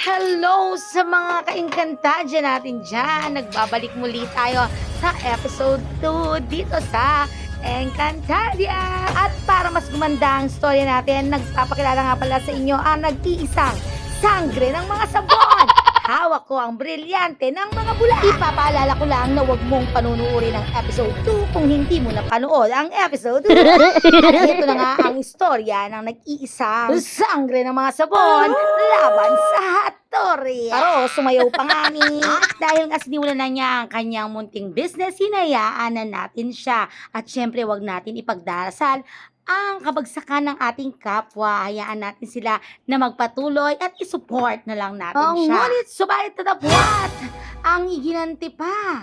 Hello sa mga kaingkantadya natin dyan. Nagbabalik muli tayo sa episode 2 dito sa Encantadia. At para mas gumanda ang story natin, nagpapakilala nga pala sa inyo ang nag-iisang sangre ng mga sabon. Hawak ko ang brilyante ng mga bula. Ipapaalala ko lang na huwag mong panunuorin ang episode 2 kung hindi mo napanood ang episode 2. At ito na nga ang istorya ng nag-iisang sangre ng mga sabon laban sa Hattori. Pero sumayaw pa nga ni dahil nga sinimulan na niya ang kanyang munting business, hinayaan na natin siya. At syempre wag natin ipagdarasal ang kabagsakan ng ating kapwa. Hayaan natin sila na magpatuloy at isupport na lang natin siya. Ngunit subalit tatapwat, ang iginanti pa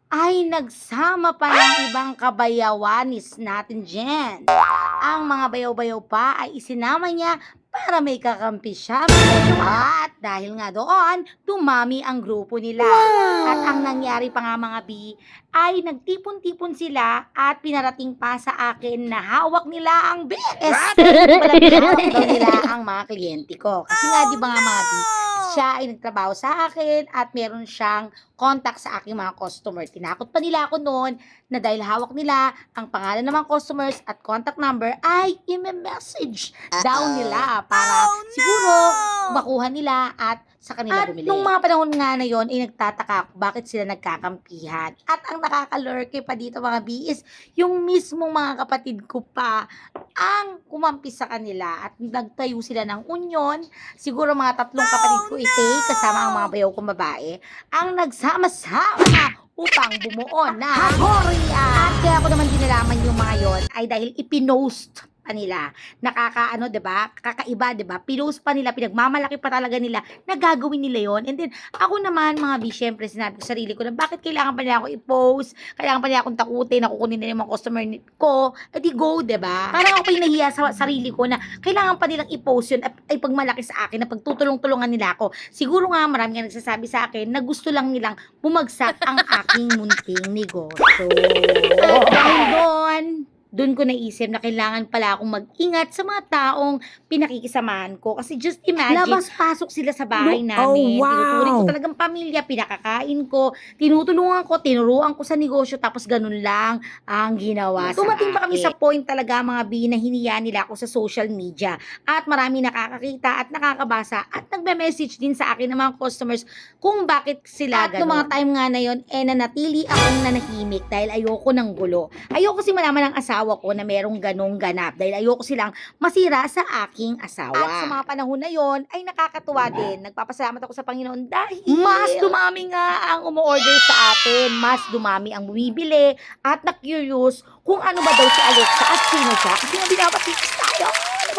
ay nagsama pa ng ibang kabayawanis natin dyan. Ang mga bayaw-bayaw pa ay isinama niya para may kakampi siya. At dahil nga doon, dumami ang grupo nila. At ang nangyari pa nga mga bi, ay nagtipon-tipon sila at pinarating pa sa akin na hawak nila ang best. Hawak daw nila ang mga kliyente ko. Kasi nga di ba nga mga bi, siya ay nagtrabaho sa akin at meron siyang contact sa aking mga customer. Tinakot pa nila ako noon na dahil hawak nila ang pangalan ng mga customers at contact number ay i-message down nila para siguro makuha nila at sa kanila bumili. At nung mga panahon nga na yon ay nagtataka ako bakit sila nagkakampihan. At ang nakakalurke pa dito mga bi is yung mismong mga kapatid ko pa ang kumampi sa kanila at nagtayo sila ng union. Siguro mga 3 kapatid ko kasama ang mga bayaw kong babae ang nagsama-sama upang bumuo na Hattori. At kaya ko naman dinalaman yung mga yon ay dahil ipinost pa nila. Nakakaano, 'di ba? Kakaiba, 'di ba? Pinost pa nila, pinagmamalaki pa talaga nila na gagawin nila yon. And then ako naman mga bi, syempre sinabi ko sa sarili ko na bakit kailangan pa nila ako i-post? Kailangan pa nila akong takutin, nakukunin nila yung mga customer ko. Eh di go, 'di ba? Parang ako yung nahiya sa sarili ko na kailangan pa nilang i-post yun at ay pagmalaki sa akin na pagtutulong-tulungan nila ako. Siguro nga marami nga nagsasabi sa akin na gusto lang nilang bumagsak ang aking munting negosyo. Dahil doon ko naisip na kailangan pala akong mag-ingat sa mga taong pinakikisamahan ko. Kasi just imagine, labas-pasok sila sa bahay namin. Tinuturing ko talagang pamilya, pinakakain ko, tinutulungan ko, tinuruan ko sa negosyo, tapos ganun lang ang ginawa sa Dumating pa kami sa point talaga mga bi na hiniya nila ako sa social media. At marami nakakakita at nakakabasa at nagme-message din sa akin ng mga customers kung bakit sila ganun. At mga time nga na yon, nanatili akong nanahimik dahil ayoko ng gulo. Ayoko kasi malaman ng asawa ko na merong ganong ganap dahil ayoko silang masira sa aking asawa. At sa mga panahon na yon ay nakakatuwa din. Nagpapasalamat ako sa Panginoon dahil mas dumami nga ang umu-order sa atin, mas dumami ang bumibili at na-curious kung ano ba daw si Alexa at sino siya. Kasi nga binabatikis tayo.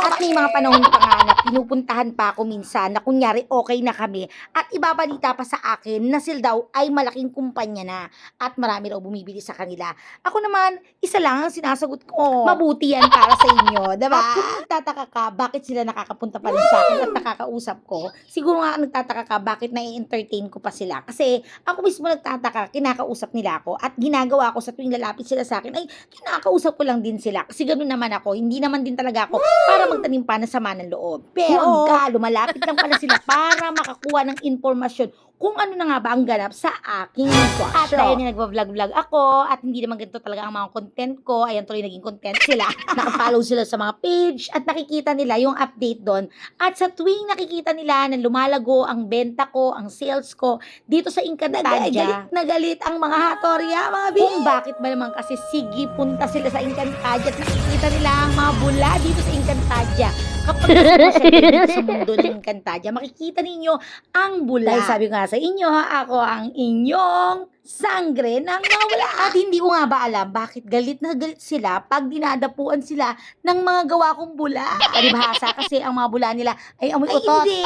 At may mga panahon pa nga na pinupuntahan pa ako minsan na kunyari okay na kami at ibabalita pa sa akin na sila daw ay malaking kumpanya na at marami daw bumibili sa kanila. Ako naman, isa lang ang sinasagot ko. Mabuti yan para sa inyo, diba? Kung nagtataka ka, bakit sila nakakapunta pa rin sa akin at nakakausap ko, siguro nga nagtataka ka, bakit nai-entertain ko pa sila. Kasi ako mismo nagtataka, kinakausap nila ako at ginagawa ko sa tuwing lalapit sila sa akin, ay kinakausap ko lang din sila. Kasi ganoon naman ako, hindi naman din talaga ako para magtanim pa ng sama ng loob. Pero lumalapit lang pala sila para makakuha ng informasyon kung ano na nga ba ang ganap sa aking negosyo. At dahil nagva-vlog-vlog ako at hindi naman ganito talaga ang mga content ko, ayan tuloy naging content sila. Nakafollow sila sa mga page at nakikita nila yung update doon. At sa tuwing nakikita nila na lumalago ang benta ko, ang sales ko dito sa Encantadia, nagalit ang mga Hattoria, mga bi. Kung bakit ba naman kasi sige punta sila sa Encantadia at nakikita nila ang mga bula dito sa Encantadia. Kapag dito sa mundo ng Encantadia, makikita ninyo ang bula. Dahil sabi ko nga sa inyo, ako ang inyong sangre ng mga bula. At hindi ko nga ba alam bakit galit na galit sila pag dinadapuan sila ng mga gawa kong bula. Palibhasa kasi ang mga bula nila ay amoy utot. Hindi.